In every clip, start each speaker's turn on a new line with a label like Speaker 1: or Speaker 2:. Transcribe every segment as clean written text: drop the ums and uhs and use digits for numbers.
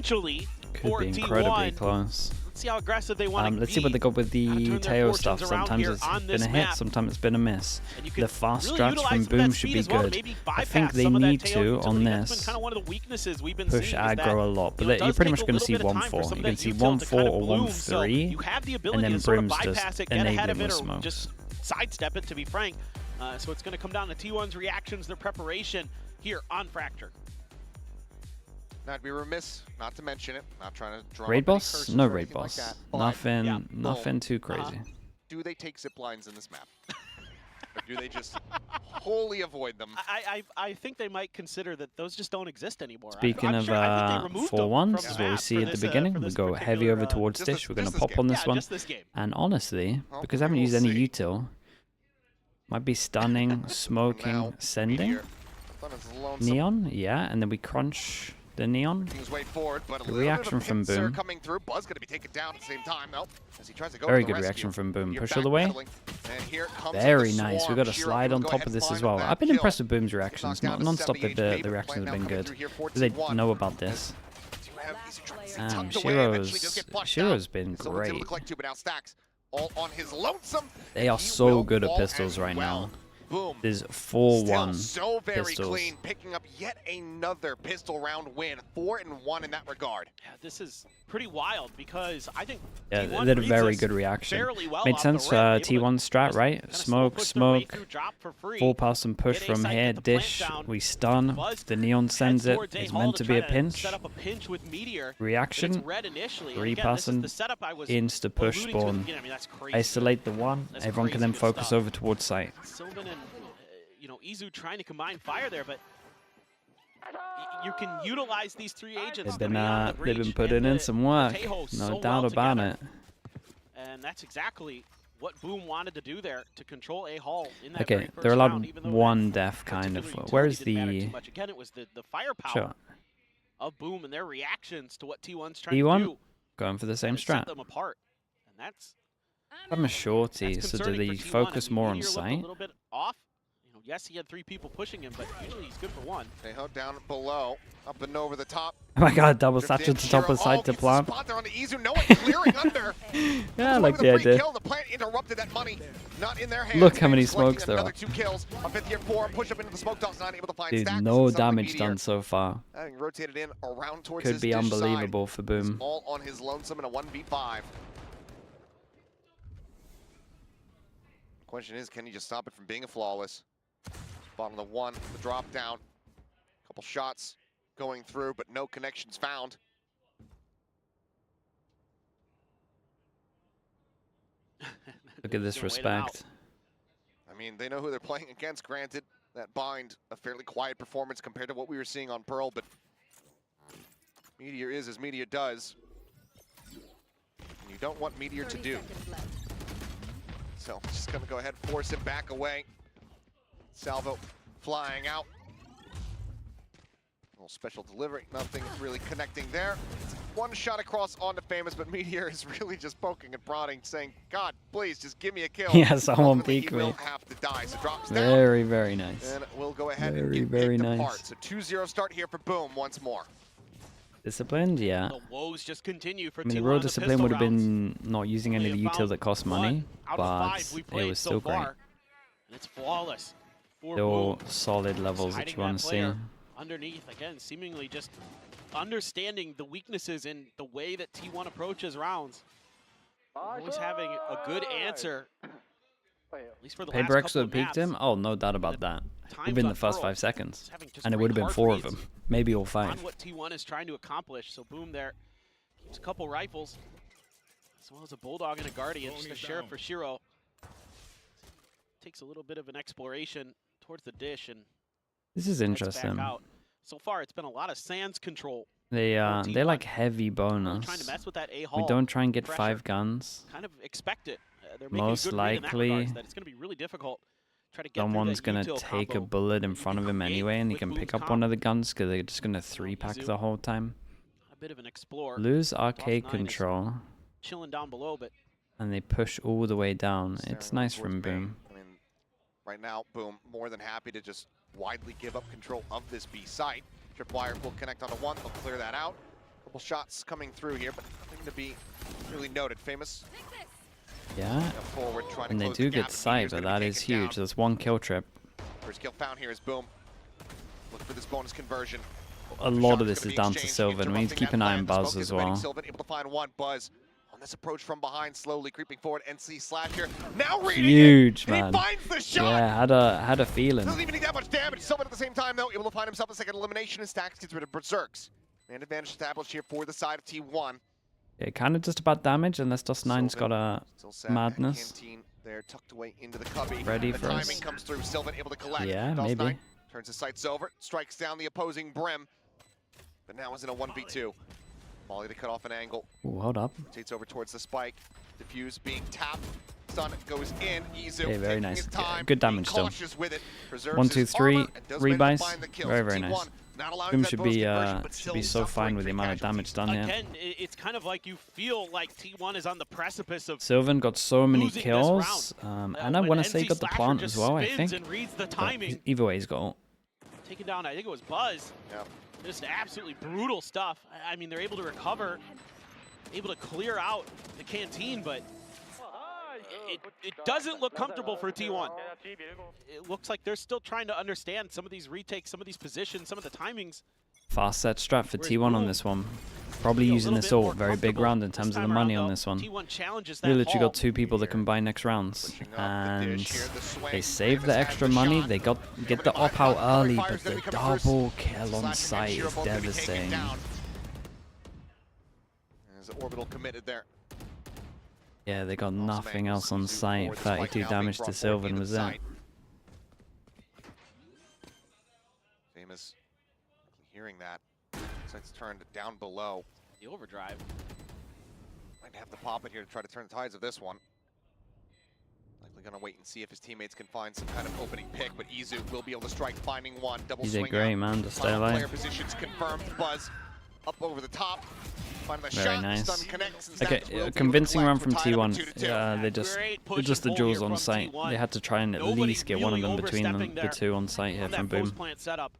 Speaker 1: potentially
Speaker 2: Could
Speaker 1: for
Speaker 2: be incredibly
Speaker 1: T1.
Speaker 2: close.
Speaker 1: Let's see how aggressive they want to
Speaker 2: Let's see what they got with the Teo stuff. Sometimes it's been a hit, sometimes it's been a miss. The fast strats from Boom should be good. I think they need to, on this, push aggro a lot. But you're pretty much going to see 1-4. You can see 1-4 or 1-3, and then Boom's just enabling with smokes.
Speaker 1: Just sidestep it, to be frank. So it's going to come down to T1's reactions, their preparation here on Fracture.
Speaker 3: I'd be remiss not to mention it. Not trying to draw
Speaker 2: Raid
Speaker 3: up any
Speaker 2: boss?
Speaker 3: curses
Speaker 2: No
Speaker 3: or
Speaker 2: raid
Speaker 3: anything like
Speaker 2: boss.
Speaker 3: that, but
Speaker 2: Nothing,
Speaker 3: yeah,
Speaker 2: nothing too crazy.
Speaker 3: do they take zip lines in this map? Or do they just wholly avoid them?
Speaker 1: I think they might consider that those just don't exist anymore.
Speaker 2: Speaking of 4-1, this is what we see at the beginning. We go heavy over towards Dish. We're going to pop on this one. And honestly, because I haven't used any util, might be stunning, smoking, sending. Neon, yeah, and then we crunch the Neon. The reaction from Boom. Very good reaction from Boom. Push all the way. Very nice. We got a slide on top of this as well. I've been impressed with Boom's reactions. Non-stop the reactions have been good. Do they know about this? Shiro's been great. They are so good at pistols right now.
Speaker 3: Boom.
Speaker 2: There's 4-1
Speaker 3: so very
Speaker 2: pistols.
Speaker 3: clean, picking up yet another pistol round win. 4-1 in that regard.
Speaker 1: Yeah, this is pretty wild because I think
Speaker 2: Yeah,
Speaker 1: T1
Speaker 2: they did a very
Speaker 1: reads
Speaker 2: good
Speaker 1: this
Speaker 2: reaction.
Speaker 1: fairly well
Speaker 2: Made
Speaker 1: off
Speaker 2: sense.
Speaker 1: the rip,
Speaker 2: T1 strat, right? Smoke, smoke. Full pass and push
Speaker 1: Get A
Speaker 2: from
Speaker 1: site,
Speaker 2: here.
Speaker 1: get the plant
Speaker 2: Dish.
Speaker 1: down.
Speaker 2: We stun.
Speaker 1: Buzz
Speaker 2: The Neon sends
Speaker 1: heads
Speaker 2: it.
Speaker 1: towards
Speaker 2: It's
Speaker 1: A-Hall
Speaker 2: meant to be a
Speaker 1: try to
Speaker 2: pinch.
Speaker 1: set up a pinch with Meteor.
Speaker 2: Reaction.
Speaker 1: It's red initially.
Speaker 2: Three
Speaker 1: Again, this is
Speaker 2: passing.
Speaker 1: the setup I was
Speaker 2: Insta push
Speaker 1: alluding to at the
Speaker 2: spawn.
Speaker 1: beginning. I mean, that's crazy.
Speaker 2: Isolate the one.
Speaker 1: That's
Speaker 2: Everyone can
Speaker 1: crazy
Speaker 2: then
Speaker 1: good
Speaker 2: focus
Speaker 1: stuff.
Speaker 2: over towards site.
Speaker 1: Sylvan and Izu trying to combine fire there, but you can utilize these three agents.
Speaker 2: They've
Speaker 1: beyond the
Speaker 2: been
Speaker 1: breach
Speaker 2: putting
Speaker 1: and
Speaker 2: in
Speaker 1: the
Speaker 2: some work.
Speaker 1: Tejo
Speaker 2: No
Speaker 1: so
Speaker 2: doubt
Speaker 1: well
Speaker 2: about
Speaker 1: together.
Speaker 2: it.
Speaker 1: And that's exactly what Boom wanted to do there, to control A-Hall in that
Speaker 2: Okay,
Speaker 1: very
Speaker 2: they're
Speaker 1: first
Speaker 2: allowed
Speaker 1: round, even though
Speaker 2: one
Speaker 1: that
Speaker 2: death kind of.
Speaker 1: particular
Speaker 2: Where's
Speaker 1: utility didn't matter
Speaker 2: the
Speaker 1: too much. Again, it was the firepower
Speaker 2: shot?
Speaker 1: of Boom and their reactions to what T1's trying to
Speaker 2: T1
Speaker 1: do.
Speaker 2: going for the same
Speaker 1: to set
Speaker 2: strat.
Speaker 1: them apart. And that's
Speaker 2: I'm a shorty,
Speaker 1: That's
Speaker 2: so do
Speaker 1: concerning
Speaker 2: they
Speaker 1: for T1.
Speaker 2: focus
Speaker 1: I mean,
Speaker 2: more on
Speaker 1: Meteor looked
Speaker 2: sight?
Speaker 1: a little bit off. Yes, he had 3 people pushing him, but usually he's good for 1.
Speaker 3: Tejo down below, up and over the top.
Speaker 2: Oh my god, double
Speaker 3: Drift
Speaker 2: satchel
Speaker 3: in,
Speaker 2: to top
Speaker 3: Shiro.
Speaker 2: of site to
Speaker 3: Gets the
Speaker 2: plant.
Speaker 3: spot there on the Izu. No one clearing under.
Speaker 2: Yeah, I
Speaker 3: Comes away
Speaker 2: like
Speaker 3: with
Speaker 2: the
Speaker 3: a free
Speaker 2: idea.
Speaker 3: kill. The plant interrupted that money. Not in their hands.
Speaker 2: Look how many
Speaker 3: Managed collecting
Speaker 2: smokes there
Speaker 3: another
Speaker 2: are.
Speaker 3: 2 kills. A 5th year 4. Push up into the smoke dogs. Not able to find
Speaker 2: Dude,
Speaker 3: stacks.
Speaker 2: no
Speaker 3: Something
Speaker 2: damage
Speaker 3: Meteor,
Speaker 2: done so far.
Speaker 3: having rotated in around towards
Speaker 2: Could
Speaker 3: his
Speaker 2: be
Speaker 3: Dish
Speaker 2: unbelievable
Speaker 3: side.
Speaker 2: for Boom.
Speaker 3: All on his lonesome in a 1v5. Question is, can he just stop it from being a flawless? Bottom of the 1, the drop down. Couple shots going through, but no connections found.
Speaker 2: Look at this respect.
Speaker 3: I mean, they know who they're playing against, granted. That Bind, a fairly quiet performance compared to what we were seeing on Pearl, but Meteor is as Meteor does. And you don't want Meteor to do. So, just gonna go ahead and force him back away. Salvo flying out. A little special delivery, nothing really connecting there. One shot across onto Famous, but Meteor is really just poking and prodding, saying, God, please, just give me a kill.
Speaker 2: Yeah, someone
Speaker 3: Ultimately,
Speaker 2: peek
Speaker 3: he
Speaker 2: me.
Speaker 3: will have to die, so drops down.
Speaker 2: Very, very nice.
Speaker 3: And we'll go ahead
Speaker 2: Very,
Speaker 3: and
Speaker 2: very
Speaker 3: get
Speaker 2: nice.
Speaker 3: apart. So 2-0 start here for Boom once more.
Speaker 2: Disciplined, yeah.
Speaker 1: The woes just continue for
Speaker 2: I mean, the
Speaker 1: T1
Speaker 2: real
Speaker 1: on the
Speaker 2: discipline
Speaker 1: pistol
Speaker 2: would have
Speaker 1: rounds.
Speaker 2: been not using any of the
Speaker 1: Only
Speaker 2: util
Speaker 1: found
Speaker 2: that cost
Speaker 1: one
Speaker 2: money,
Speaker 1: out of
Speaker 2: but
Speaker 1: 5 we
Speaker 2: it
Speaker 1: played
Speaker 2: was
Speaker 1: so
Speaker 2: still great.
Speaker 1: far. And it's flawless for
Speaker 2: Still
Speaker 1: Boom.
Speaker 2: solid levels that
Speaker 1: Hiding
Speaker 2: you want to
Speaker 1: that
Speaker 2: see.
Speaker 1: player underneath, again, seemingly just understanding the weaknesses in the way that T1 approaches rounds. Always having a good answer, at least for the last
Speaker 2: Paybrex
Speaker 1: couple
Speaker 2: would
Speaker 1: of
Speaker 2: have peeked him?
Speaker 1: maps.
Speaker 2: Oh, no doubt about that.
Speaker 1: Times
Speaker 2: Within
Speaker 1: on
Speaker 2: the first
Speaker 1: Pearl.
Speaker 2: 5 seconds.
Speaker 1: Just having just
Speaker 2: And it
Speaker 1: great
Speaker 2: would have been
Speaker 1: hard
Speaker 2: 4 of
Speaker 1: reads
Speaker 2: them. Maybe all
Speaker 1: on
Speaker 2: 5.
Speaker 1: what T1 is trying to accomplish. So Boom there keeps a couple rifles, as well as a Bulldog and a Guardian. Just a Sheriff for Shiro. Takes a little bit of an exploration towards the Dish and
Speaker 2: This is
Speaker 1: heads back
Speaker 2: interesting.
Speaker 1: out. So far, it's been a lot of Sands control.
Speaker 2: They
Speaker 1: T1.
Speaker 2: like heavy
Speaker 1: Trying
Speaker 2: bonus.
Speaker 1: to mess with that A-Hall.
Speaker 2: We don't try and get
Speaker 1: pressure.
Speaker 2: 5 guns.
Speaker 1: Kind of expect it. They're making
Speaker 2: Most
Speaker 1: a good read in that
Speaker 2: likely,
Speaker 1: regards, that it's going to be really difficult. Try to get through
Speaker 2: Someone's
Speaker 1: that
Speaker 2: gonna
Speaker 1: util
Speaker 2: take a
Speaker 1: combo.
Speaker 2: bullet in
Speaker 1: You
Speaker 2: front
Speaker 1: can
Speaker 2: of him
Speaker 1: create
Speaker 2: anyway, and he
Speaker 1: with
Speaker 2: can
Speaker 1: Boom's
Speaker 2: pick up
Speaker 1: comp.
Speaker 2: one of the guns because they're just gonna 3-pack
Speaker 1: Izu.
Speaker 2: the whole time.
Speaker 1: A bit of an explore.
Speaker 2: Lose
Speaker 1: Lost
Speaker 2: arcade
Speaker 1: 9 is
Speaker 2: control,
Speaker 1: chilling down below, but
Speaker 2: and they push all the way down.
Speaker 3: Staring
Speaker 2: It's nice
Speaker 3: towards
Speaker 2: from
Speaker 3: main.
Speaker 2: Boom.
Speaker 3: I mean, right now, Boom more than happy to just widely give up control of this B site. Tripwire will connect onto 1, they'll clear that out. Couple shots coming through here, but nothing to be really noted. Famous.
Speaker 2: Yeah,
Speaker 3: Forward,
Speaker 2: and they do get sight, but that is huge. There's one kill trip.
Speaker 3: First kill found here is Boom. Look for this bonus conversion.
Speaker 2: A lot of this is down to Sylvan. We need to keep an eye on Buzz as well.
Speaker 3: Sylvan able to find one. Buzz on this approach from behind, slowly creeping forward. NC Slasher now reading
Speaker 2: huge,
Speaker 3: it,
Speaker 2: man.
Speaker 3: and he finds the shot.
Speaker 2: Yeah, had a feeling.
Speaker 3: Doesn't even need that much damage. Sylvan at the same time, though, able to find himself a second elimination, and Stacks gets rid of Berserks. Man advantage established here for the side of T1.
Speaker 2: Yeah, kind of just about damage, unless Dust9's got a madness.
Speaker 3: They're tucked away into the cubby.
Speaker 2: Ready
Speaker 3: the
Speaker 2: for
Speaker 3: timing
Speaker 2: us.
Speaker 3: comes through. Sylvan able to collect.
Speaker 2: Yeah,
Speaker 3: Dust9
Speaker 2: maybe.
Speaker 3: turns his sights over, strikes down the opposing Brim. But now is in a 1v2. Molly to cut off an angle.
Speaker 2: Ooh, hold up.
Speaker 3: Rotates over towards the spike. Diffuse being tapped. Stun goes in. Izu
Speaker 2: Okay, very
Speaker 3: taking
Speaker 2: nice.
Speaker 3: his time,
Speaker 2: Good damage
Speaker 3: being
Speaker 2: still.
Speaker 3: cautious with it. Preserves
Speaker 2: 1, 2,
Speaker 3: his
Speaker 2: 3
Speaker 3: armor and does manage to
Speaker 2: rebuys.
Speaker 3: find the kills.
Speaker 2: Very, very
Speaker 3: T1
Speaker 2: nice.
Speaker 3: not allowing
Speaker 2: Boom
Speaker 3: that
Speaker 2: should
Speaker 3: bonus
Speaker 2: be
Speaker 3: conversion, but
Speaker 2: should
Speaker 3: still
Speaker 2: be so
Speaker 3: suffering
Speaker 2: fine with the
Speaker 3: from
Speaker 2: amount of
Speaker 3: casualties.
Speaker 2: damage done here.
Speaker 1: Again, it's kind of like you feel like T1 is on the precipice of
Speaker 2: Sylvan got so many
Speaker 1: losing this
Speaker 2: kills,
Speaker 1: round.
Speaker 2: and I
Speaker 1: When
Speaker 2: want to say
Speaker 1: NC
Speaker 2: he got the
Speaker 1: Slasher
Speaker 2: plant
Speaker 1: just
Speaker 2: as well. I
Speaker 1: spins
Speaker 2: think.
Speaker 1: and reads the
Speaker 2: But
Speaker 1: timing.
Speaker 2: either way, he's got.
Speaker 1: Taking down, I think it was Buzz.
Speaker 3: Yeah.
Speaker 1: Just absolutely brutal stuff. I mean, they're able to recover, able to clear out the canteen, but it doesn't look comfortable for T1. It looks like they're still trying to understand some of these retakes, some of these positions, some of the timings.
Speaker 2: Fast set strat for
Speaker 1: Whereas
Speaker 2: T1 on
Speaker 1: Boom
Speaker 2: this one. Probably
Speaker 1: feel a
Speaker 2: using
Speaker 1: little
Speaker 2: this
Speaker 1: bit more
Speaker 2: ult. Very big
Speaker 1: comfortable
Speaker 2: round in
Speaker 1: this
Speaker 2: terms of the
Speaker 1: time
Speaker 2: money
Speaker 1: around,
Speaker 2: on
Speaker 1: though.
Speaker 2: this one.
Speaker 1: T1 challenges that
Speaker 2: We literally
Speaker 1: haul.
Speaker 2: got 2 people that can buy next rounds,
Speaker 3: Pushing up the
Speaker 2: and
Speaker 3: dish here, the swing.
Speaker 2: they saved the
Speaker 3: Famous has
Speaker 2: extra
Speaker 3: the
Speaker 2: money.
Speaker 3: shot.
Speaker 2: They get the op out early, but the double kill on site is devastating.
Speaker 3: As Orbital committed there.
Speaker 2: Yeah, they got nothing else on site. 32 damage to Sylvan was it.
Speaker 3: Famous hearing that. Sights turned down below.
Speaker 1: The overdrive.
Speaker 3: Might have to pop it here to try to turn the tides of this one. Likely gonna wait and see if his teammates can find some kind of opening pick, but Izu will be able to strike, finding one. Double
Speaker 2: He
Speaker 3: swing
Speaker 2: did great,
Speaker 3: out.
Speaker 2: man. Just stay
Speaker 3: Final player
Speaker 2: alive.
Speaker 3: positions confirmed. Buzz up over the top. Finding the
Speaker 2: Very
Speaker 3: shot.
Speaker 2: nice.
Speaker 3: Stun connects, and
Speaker 2: Okay,
Speaker 3: Stacks will be able to
Speaker 2: convincing run
Speaker 3: collect.
Speaker 2: from
Speaker 3: We're tied up at
Speaker 2: T1.
Speaker 3: 2-2.
Speaker 2: Yeah,
Speaker 1: Great
Speaker 2: they're just the
Speaker 1: push and pull
Speaker 2: jewels
Speaker 1: here
Speaker 2: on
Speaker 1: from
Speaker 2: site.
Speaker 1: T1.
Speaker 2: They had to try and at
Speaker 1: Nobody
Speaker 2: least get one of
Speaker 1: really
Speaker 2: them between them,
Speaker 1: overstepping
Speaker 2: the
Speaker 1: there
Speaker 2: 2 on site here
Speaker 1: on
Speaker 2: from
Speaker 1: that
Speaker 2: Boom.
Speaker 1: post-plant setup.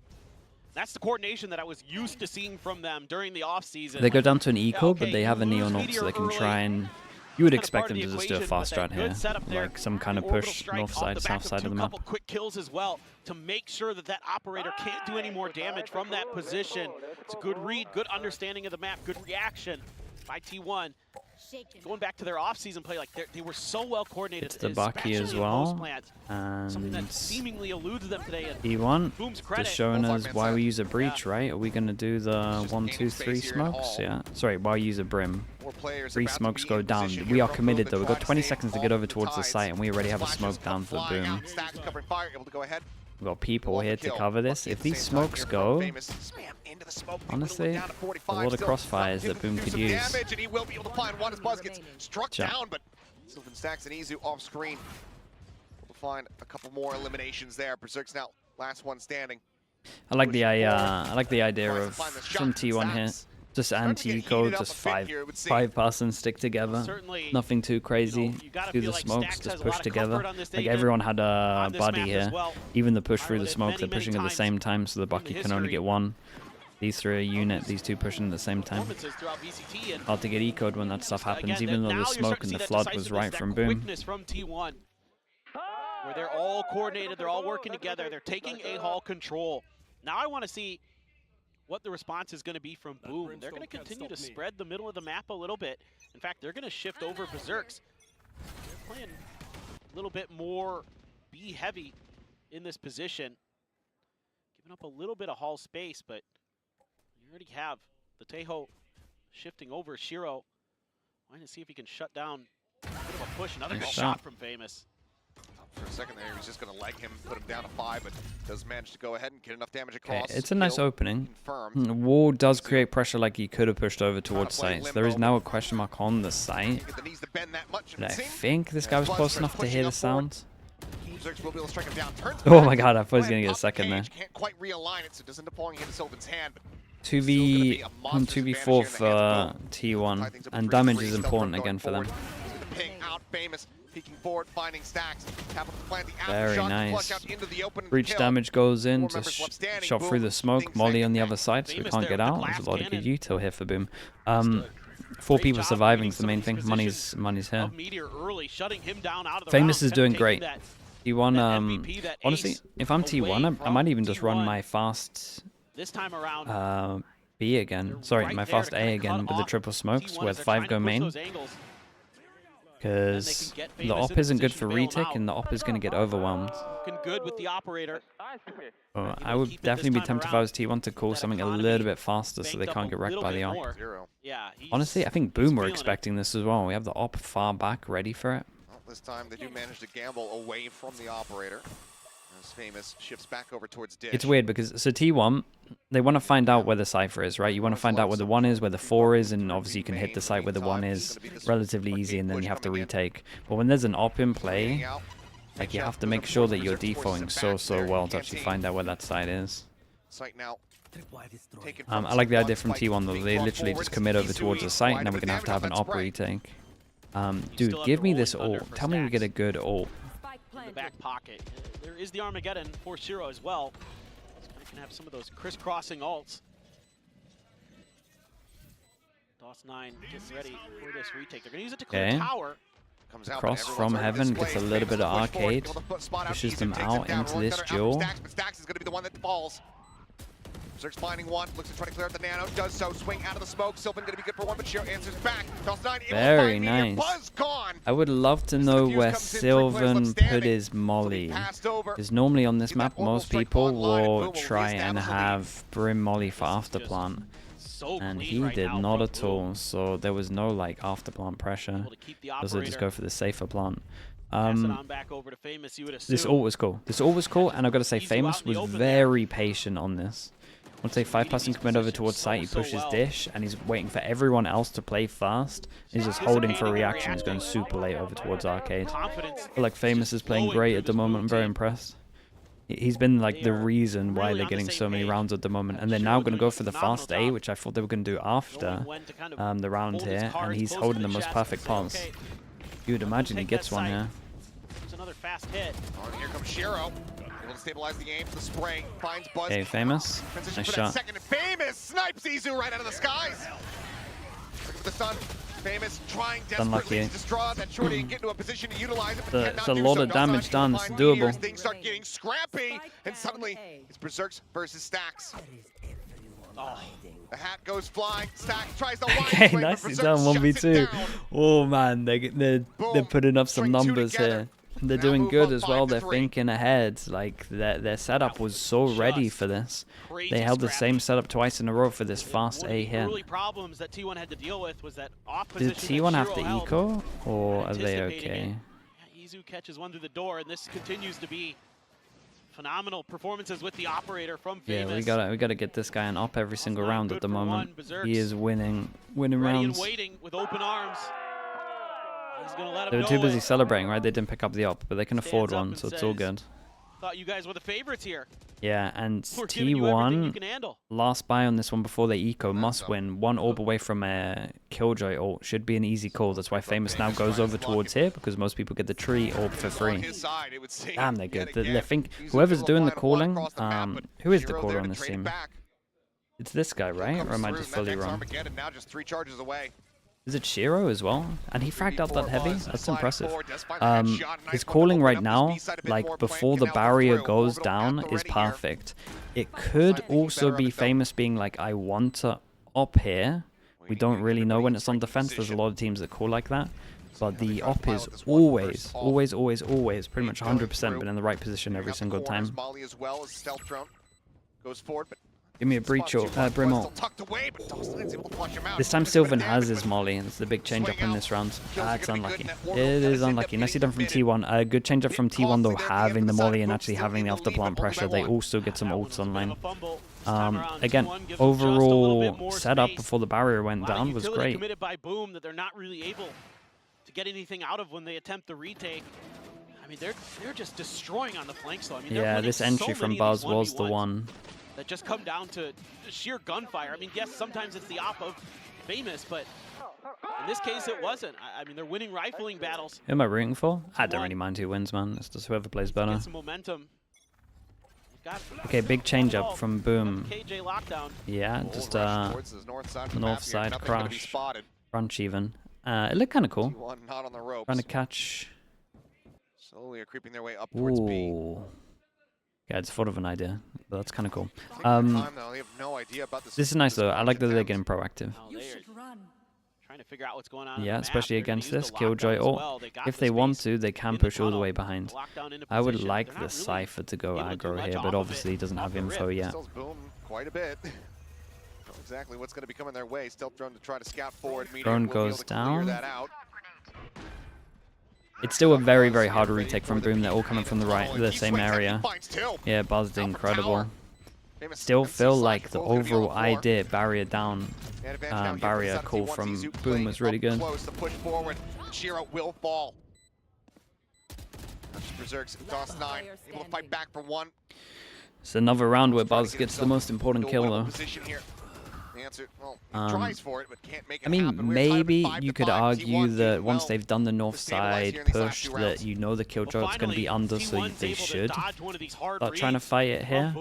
Speaker 1: That's the coordination that I was used to seeing from them during the offseason.
Speaker 2: They go down to an eco, but
Speaker 1: okay,
Speaker 2: they have a
Speaker 1: you lose
Speaker 2: neon ult,
Speaker 1: Meteor
Speaker 2: so they can
Speaker 1: early.
Speaker 2: try and. You would
Speaker 1: Kind of
Speaker 2: expect
Speaker 1: part
Speaker 2: them
Speaker 1: of
Speaker 2: to
Speaker 1: the
Speaker 2: just do a
Speaker 1: equation,
Speaker 2: fast
Speaker 1: but that
Speaker 2: strat
Speaker 1: good
Speaker 2: here,
Speaker 1: setup there.
Speaker 2: like some kind of
Speaker 1: Orbital
Speaker 2: push
Speaker 1: strike
Speaker 2: north
Speaker 1: off
Speaker 2: side,
Speaker 1: the
Speaker 2: south
Speaker 1: back
Speaker 2: side of the
Speaker 1: two
Speaker 2: map.
Speaker 1: couple quick kills as well to make sure that that operator can't do any more damage from that position. It's a good read, good understanding of the map, good reaction by T1. Going back to their off-season play, like they were so well coordinated.
Speaker 2: It's the Bucky as
Speaker 1: especially in
Speaker 2: well,
Speaker 1: post-plant. Something that
Speaker 2: and
Speaker 1: seemingly eludes them today. And
Speaker 2: E1
Speaker 1: Boom's credit.
Speaker 2: just showing
Speaker 3: Both
Speaker 2: us
Speaker 3: five-man
Speaker 2: why
Speaker 3: side.
Speaker 2: we use a breach,
Speaker 1: Yeah.
Speaker 2: right? Are we gonna do the
Speaker 3: just
Speaker 2: 1,
Speaker 3: gaining
Speaker 2: 2,
Speaker 3: space
Speaker 2: 3
Speaker 3: here at
Speaker 2: smokes?
Speaker 3: all.
Speaker 2: Yeah. Sorry, why use a brim?
Speaker 3: 4 players
Speaker 2: 3
Speaker 3: about to
Speaker 2: smokes
Speaker 3: be
Speaker 2: go
Speaker 3: in
Speaker 2: down.
Speaker 3: position
Speaker 2: We
Speaker 3: here
Speaker 2: are
Speaker 3: from
Speaker 2: committed
Speaker 3: Boom.
Speaker 2: though.
Speaker 3: The
Speaker 2: We've got
Speaker 3: clock
Speaker 2: 20
Speaker 3: stays
Speaker 2: seconds to
Speaker 3: all
Speaker 2: get over
Speaker 3: the
Speaker 2: towards the
Speaker 3: tides.
Speaker 2: site, and we already have a
Speaker 3: Flashes
Speaker 2: smoke
Speaker 3: come
Speaker 2: down for
Speaker 3: flying
Speaker 2: Boom.
Speaker 3: out. Stacks covering fire, able to go ahead.
Speaker 2: We've got people
Speaker 3: Pull off
Speaker 2: here
Speaker 3: the
Speaker 2: to
Speaker 3: kill.
Speaker 2: cover this.
Speaker 3: Bucky
Speaker 2: If
Speaker 3: at the
Speaker 2: these
Speaker 3: same time
Speaker 2: smokes
Speaker 3: here from
Speaker 2: go,
Speaker 3: Famous. Spam into the smoke.
Speaker 2: honestly,
Speaker 3: Down to 45.
Speaker 2: a lot of
Speaker 3: Still
Speaker 2: crossfires
Speaker 3: able
Speaker 2: that
Speaker 3: to
Speaker 2: Boom
Speaker 3: do
Speaker 2: could
Speaker 3: some
Speaker 2: use.
Speaker 3: damage, and he will be able to find one as Buzz gets struck
Speaker 2: Sure.
Speaker 3: down, but Sylvan Stacks and Izu off screen. We'll find a couple more eliminations there. Berserk's now last one standing.
Speaker 2: I like the
Speaker 3: Pushing
Speaker 2: I like the idea
Speaker 3: Tries to
Speaker 2: of
Speaker 3: find the shot
Speaker 2: from
Speaker 3: from
Speaker 2: T1 here.
Speaker 3: Stacks.
Speaker 2: Just
Speaker 3: Starting to get
Speaker 2: anti-eco,
Speaker 3: heated up
Speaker 2: just
Speaker 3: a bit here, it would seem.
Speaker 2: 5 person stick together.
Speaker 1: Certainly,
Speaker 2: Nothing too crazy.
Speaker 1: you gotta
Speaker 2: Do
Speaker 1: feel
Speaker 2: the
Speaker 1: like
Speaker 2: smokes,
Speaker 1: Stacks
Speaker 2: just
Speaker 1: has a
Speaker 2: push
Speaker 1: lot of
Speaker 2: together.
Speaker 1: comfort on this
Speaker 2: Like
Speaker 1: data,
Speaker 2: everyone had a
Speaker 1: on this
Speaker 2: buddy
Speaker 1: map
Speaker 2: here.
Speaker 1: as well.
Speaker 2: Even the push through the
Speaker 1: Piloted
Speaker 2: smoke,
Speaker 1: many,
Speaker 2: they're
Speaker 1: many
Speaker 2: pushing at the
Speaker 1: times
Speaker 2: same time, so the Bucky
Speaker 1: in
Speaker 2: can only
Speaker 1: history.
Speaker 2: get one. These 3 are a unit, these 2 pushing at the same time.
Speaker 1: Performances throughout VCT, and
Speaker 2: Hard to get eco'd when that stuff happens,
Speaker 1: again,
Speaker 2: even though
Speaker 1: now
Speaker 2: the
Speaker 1: you're
Speaker 2: smoke
Speaker 1: starting
Speaker 2: and
Speaker 1: to
Speaker 2: the
Speaker 1: see
Speaker 2: flood
Speaker 1: that
Speaker 2: was
Speaker 1: decisiveness,
Speaker 2: right
Speaker 1: that
Speaker 2: from Boom.
Speaker 1: quickness from T1, where they're all coordinated, they're all working together, they're taking A-Hall control. Now I want to see what the response is going to be from Boom. They're going to continue to spread the middle of the map a little bit. In fact, they're going to shift over Berserks. They're playing a little bit more B-heavy in this position. Giving up a little bit of Hall space, but you already have the Tejo shifting over Shiro. Trying to see if he can shut down a bit of a push. Another
Speaker 2: Nice
Speaker 1: good
Speaker 2: shot.
Speaker 1: shot from Famous.
Speaker 3: For a second there, he was just going to leg him, put him down to 5, but does manage to go ahead and get enough damage
Speaker 2: Okay,
Speaker 3: across.
Speaker 2: it's a nice
Speaker 3: Kill
Speaker 2: opening.
Speaker 3: confirmed.
Speaker 2: Wall does create pressure like he could have pushed over towards
Speaker 3: play
Speaker 2: sites. There is
Speaker 3: limbo.
Speaker 2: now a question mark on the site.
Speaker 3: Get the knees to bend that much,
Speaker 2: But I
Speaker 3: it seems.
Speaker 2: think this guy was
Speaker 3: Buzz
Speaker 2: close
Speaker 3: starts
Speaker 2: enough to
Speaker 3: pushing
Speaker 2: hear the
Speaker 3: up forward.
Speaker 2: sound.
Speaker 3: Berserks will be able to strike him down. Turns
Speaker 2: Oh
Speaker 3: back.
Speaker 2: my god, I thought he was
Speaker 3: Try
Speaker 2: going
Speaker 3: and
Speaker 2: to get a
Speaker 3: pop
Speaker 2: second there.
Speaker 3: cage. Can't quite realign it, so it doesn't end up falling into Sylvan's hand. But
Speaker 2: 2v4 for T1, and damage is important again for them.
Speaker 3: Ping out Famous. Peeking forward, finding Stacks. Capital to plant the
Speaker 2: Very
Speaker 3: aftershock,
Speaker 2: nice.
Speaker 3: flush out into the open
Speaker 2: Breach
Speaker 3: kill.
Speaker 2: damage goes in to
Speaker 3: members left standing.
Speaker 2: shot through
Speaker 3: Boom.
Speaker 2: the smoke.
Speaker 3: Things
Speaker 2: Molly
Speaker 3: like
Speaker 2: on the
Speaker 3: that.
Speaker 2: other side, so we
Speaker 1: Famous
Speaker 2: can't
Speaker 1: there
Speaker 2: get
Speaker 1: with the
Speaker 2: out. There's a lot of good
Speaker 1: glass
Speaker 2: util here for Boom.
Speaker 1: Understood.
Speaker 2: 4
Speaker 1: Great
Speaker 2: people
Speaker 1: job
Speaker 2: surviving
Speaker 1: reading
Speaker 2: is the
Speaker 1: some
Speaker 2: main
Speaker 1: of
Speaker 2: thing.
Speaker 1: these
Speaker 2: Money's here.
Speaker 1: Of Meteor early, shutting him down out of the
Speaker 2: Famous
Speaker 1: round,
Speaker 2: is
Speaker 1: kind of
Speaker 2: doing
Speaker 1: taking
Speaker 2: great.
Speaker 1: that
Speaker 2: T1,
Speaker 1: MVP, that
Speaker 2: honestly,
Speaker 1: ace
Speaker 2: if I'm
Speaker 1: away
Speaker 2: T1, I
Speaker 1: from
Speaker 2: might even just run
Speaker 1: T1.
Speaker 2: my fast
Speaker 1: This time around,
Speaker 2: B again.
Speaker 1: they're
Speaker 2: Sorry,
Speaker 1: right
Speaker 2: my
Speaker 1: there
Speaker 2: fast
Speaker 1: to
Speaker 2: A
Speaker 1: kinda
Speaker 2: again
Speaker 1: cut
Speaker 2: with the
Speaker 1: off
Speaker 2: triple smokes
Speaker 1: T1
Speaker 2: where
Speaker 1: as they're
Speaker 2: 5
Speaker 1: trying to
Speaker 2: go
Speaker 1: push
Speaker 2: main.
Speaker 1: those angles.
Speaker 2: Because
Speaker 1: get
Speaker 2: the
Speaker 1: Famous
Speaker 2: op
Speaker 1: in a
Speaker 2: isn't good
Speaker 1: position
Speaker 2: for
Speaker 1: to bail 'em
Speaker 2: retake
Speaker 1: out.
Speaker 2: and the op is going to get overwhelmed.
Speaker 1: Looking good with the operator.
Speaker 2: I would
Speaker 1: keep it this
Speaker 2: definitely be
Speaker 1: time
Speaker 2: tempted if I
Speaker 1: around.
Speaker 2: was T1 to call
Speaker 1: That
Speaker 2: something a
Speaker 1: economy
Speaker 2: little bit faster so they
Speaker 1: banked up
Speaker 2: can't
Speaker 1: a
Speaker 2: get wrecked
Speaker 1: little
Speaker 2: by
Speaker 1: bit
Speaker 2: the op.
Speaker 1: more.
Speaker 3: Zero.
Speaker 1: Yeah,
Speaker 2: Honestly, I think
Speaker 1: he's
Speaker 2: Boom were
Speaker 1: feeling it.
Speaker 2: expecting this as well. We have the op far back ready for it.
Speaker 3: Well, this time they do manage to gamble away from the operator. As Famous shifts back over towards Dish.
Speaker 2: It's weird because, so T1, they want to find out where the Cypher is, right? You want to find out where the 1 is, where the 4 is, and obviously you can hit the site where the 1 is relatively easy, and then you have to retake. But when there's an op in play, like you have to make sure that you're defaulting so well to actually find out where that site is.
Speaker 3: Site now.
Speaker 2: I like the idea from T1 though. They literally just commit over towards the site, and then we're going to have an op retake. Dude, give me this ult. Tell me we get a good ult.
Speaker 1: In the back pocket. There is the Armageddon for Shiro as well. He's going to have some of those crisscrossing ults. DOS9 getting ready for this retake. They're going to use it to clear tower.
Speaker 2: Cross from heaven gets a little bit of arcade, pushes them out into this duel.
Speaker 3: Stacks is going to be the one that falls. Berserk's finding one, looks to try to clear out the nano, does so, swing out of the smoke. Sylvan going to be good for one, but Shiro answers back. DOS9
Speaker 2: Very nice.
Speaker 3: Buzz gone.
Speaker 2: I would love to know where Sylvan put his molly. Because normally on this map, most people will try and have Brim molly for afterplant. And he did not at all, so there was no like afterplant pressure. So just go for the safer plant. This ult was cool. This ult was cool, and I've got to say, Famous was very patient on this. Once a 5-person commit over towards site, he pushes Dish, and he's waiting for everyone else to play fast. He's just holding for a reaction. He's going super late over towards Arcade. I feel like Famous is playing great at the moment. I'm very impressed. He's been like the reason why they're getting so many rounds at the moment. And they're now going to go for the fast A, which I thought they were going to do after the round here. And he's holding the most perfect pulse. You would imagine he gets one here.
Speaker 1: There's another fast hit.
Speaker 3: Here comes Shiro. Able to stabilize the aim. The spray finds Buzz.
Speaker 2: Okay, Famous. Nice shot.
Speaker 3: Second, Famous snipes Izu right out of the skies. Look at the stun. Famous trying desperately to destroy that shorty and get into a position to utilize it, but
Speaker 2: It's a lot of damage done. It's doable.
Speaker 3: Things start getting scrappy, and suddenly it's Berserks versus Stacks. Oh. The hat goes flying. Stacks tries to wind
Speaker 2: Okay, nicely done. 1v2. Oh man, they're putting up some numbers here. They're doing good as well. They're thinking ahead. Like their setup was so ready for this. They held the same setup twice in a row for this fast A hit.
Speaker 1: Early problems that T1 had to deal with was that off
Speaker 2: Did
Speaker 1: position
Speaker 2: T1
Speaker 1: that
Speaker 2: have
Speaker 1: Shiro
Speaker 2: to
Speaker 1: held,
Speaker 2: eco, or are they okay?
Speaker 1: Yeah, Izu catches one through the door, and this continues to be phenomenal performances with the operator from Famous.
Speaker 2: Yeah, we gotta get this guy an op every single round at the moment. He is winning rounds.
Speaker 1: And waiting with open arms. He's gonna let him
Speaker 2: They were too busy celebrating, right? They didn't pick up the op, but they can afford one, so it's all good.
Speaker 1: Thought you guys were the favorites here.
Speaker 2: Yeah, and
Speaker 1: We're giving you everything you
Speaker 2: T1,
Speaker 1: can handle.
Speaker 2: last buy on this one before they eco, must win. One orb away from a Killjoy ult should be an easy call. That's why Famous now goes over towards here, because most people get the tree orb for free. Damn, they're good. They think whoever's doing the calling, who is the caller on this team? It's this guy, right? Or am I just fully wrong? Is it Shiro as well? And he fragged out that heavy? That's impressive. His calling right now, like before the barrier goes down, is perfect. It could also be Famous being like, I want to op here. We don't really know when it's on defense. There's a lot of teams that call like that. But the op is always, pretty much 100% been in the right position every single time.
Speaker 3: Goes forward, but
Speaker 2: give me a breach or Brim ult. This time Sylvan has his molly. It's the big change up in this round. It's unlucky. It is unlucky. Nicely done from T1. Good change up from T1 though, having the molly and actually having the afterplant pressure. They also get some ults online. Again, overall setup before the barrier went down was great.
Speaker 1: Committed by Boom that they're not really able to get anything out of when they attempt the retake. I mean, they're just destroying on the flank. So I mean,
Speaker 2: yeah, this entry from Buzz was the one
Speaker 1: that just come down to sheer gunfire. I mean, yes, sometimes it's the op of Famous, but In this case, it wasn't. I mean, they're winning rifling battles.
Speaker 2: Who am I rooting for? I don't really mind who wins, man. It's just whoever plays better.
Speaker 1: Get some momentum.
Speaker 2: Okay, big change up from Boom.
Speaker 1: KJ lockdown.
Speaker 2: Yeah, just north side crunch even. It looked kind of cool.
Speaker 3: Not on the ropes.
Speaker 2: Trying to catch.
Speaker 3: Slowly are creeping their way up towards B.
Speaker 2: Yeah, I just thought of an idea. But that's kind of cool.
Speaker 3: This
Speaker 2: is nice though. I like that they're getting proactive.
Speaker 1: Trying to figure out what's going on.
Speaker 2: Yeah, especially against this Killjoy ult. If they want to, they can push all the way behind. I would like the Cypher to go aggro here, but obviously he doesn't have info yet.
Speaker 3: Quite a bit. Exactly what's going to be coming their way. Stealth drone to try to scout forward.
Speaker 2: Drone goes down. It's still a very, very hard retake from Boom. They're all coming from the same area. Yeah, Buzz did incredible. Still feel like the overall idea, barrier down, barrier call from Boom was really good.
Speaker 3: The push forward. Shiro will fall. Berserks, DOS9 able to fight back for one.
Speaker 2: It's another round where Buzz gets the most important kill though. I mean, maybe you could argue that once they've done the north side push, that you know the Killjoy's going to be under, so they should start trying to fight it here.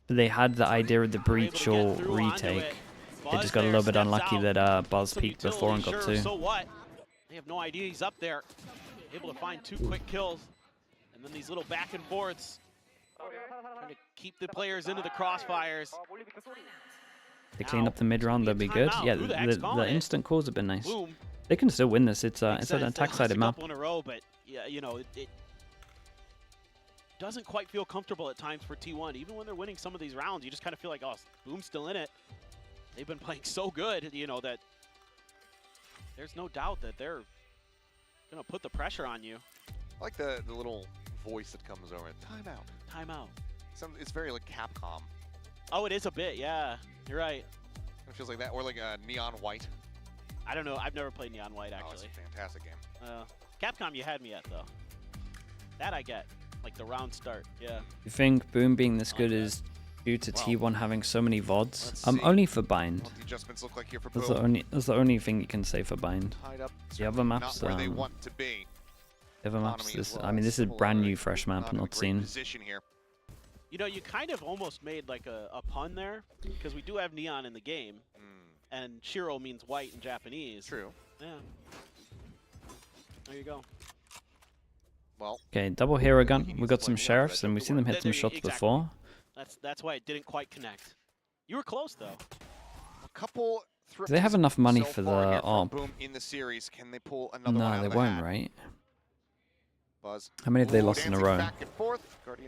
Speaker 2: They had the idea of the breach or retake. They just got a little bit unlucky that Buzz peeked before and got two.
Speaker 1: So what? They have no idea he's up there. Able to find 2 quick kills. And then these little back and forths. Trying to keep the players into the crossfires.
Speaker 2: They clean up the mid round, they'll be good. Yeah, the instant calls have been nice. They can still win this. It's an attack-sided map.
Speaker 1: But yeah, you know, it doesn't quite feel comfortable at times for T1. Even when they're winning some of these rounds, you just kind of feel like, oh, Boom's still in it. They've been playing so good, you know, that there's no doubt that they're going to put the pressure on you.
Speaker 3: I like the little voice that comes over. Timeout.
Speaker 1: Timeout.
Speaker 3: It's very like Capcom.
Speaker 1: Oh, it is a bit, yeah. You're right.
Speaker 3: It feels like that, or like a Neon White.
Speaker 1: I don't know. I've never played Neon White, actually.
Speaker 3: Oh, it's a fantastic game.
Speaker 1: Capcom, you had me at, though. That I get. Like the round start, yeah.
Speaker 2: You think Boom being this good is due to T1 having so many VODs? Only for Bind.
Speaker 3: Adjustments look like here for
Speaker 2: that's the only thing you can say for Bind. The other maps,
Speaker 3: where they want to be.
Speaker 2: The other maps, I mean, this is a brand new fresh map, not seen.
Speaker 1: You know, you kind of almost made like a pun there, because we do have Neon in the game, and Shiro means white in Japanese.
Speaker 3: True.
Speaker 1: Yeah. There you go.
Speaker 3: Well,
Speaker 2: okay, double hero gun. We got some sheriffs, and we've seen them hit some shots before.
Speaker 1: That's why it didn't quite connect. You were close though.
Speaker 3: A couple.
Speaker 2: Do they have enough money for the AWP?
Speaker 3: Boom in the series. Can they pull another
Speaker 2: no,
Speaker 3: one out
Speaker 2: they
Speaker 3: of
Speaker 2: won't,
Speaker 3: hat?
Speaker 2: right?
Speaker 3: Buzz.
Speaker 2: How many have they lost in a row?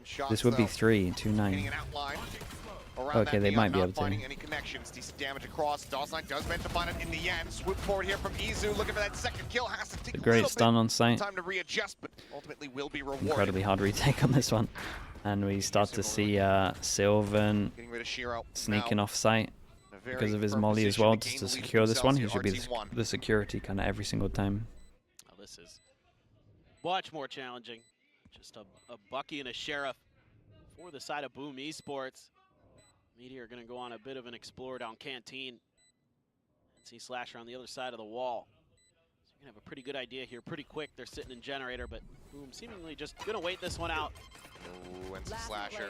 Speaker 3: Shots,
Speaker 2: this would be 3, 2-9. Okay, they might be able to.
Speaker 3: Any connections, decent damage across. DOS9 does manage to find it in the end. Swoop forward here from Izu, looking for that second kill. Has to take
Speaker 2: a great stun on site.
Speaker 3: Time to readjust, but ultimately will be rewarded.
Speaker 2: Incredibly hard retake on this one, and we start to see Sylvan sneaking off site because of his molly as well, just to secure this one. He should be the security kind of every single time.
Speaker 1: Oh, this is much more challenging. Just a Bucky and a Sheriff for the side of Boom Esports. Meteor are going to go on a bit of an explore down Canteen. And see Slasher on the other side of the wall. So you're going to have a pretty good idea here pretty quick. They're sitting in Generator, but Boom seemingly just going to wait this one out.
Speaker 3: Oh, and Slasher.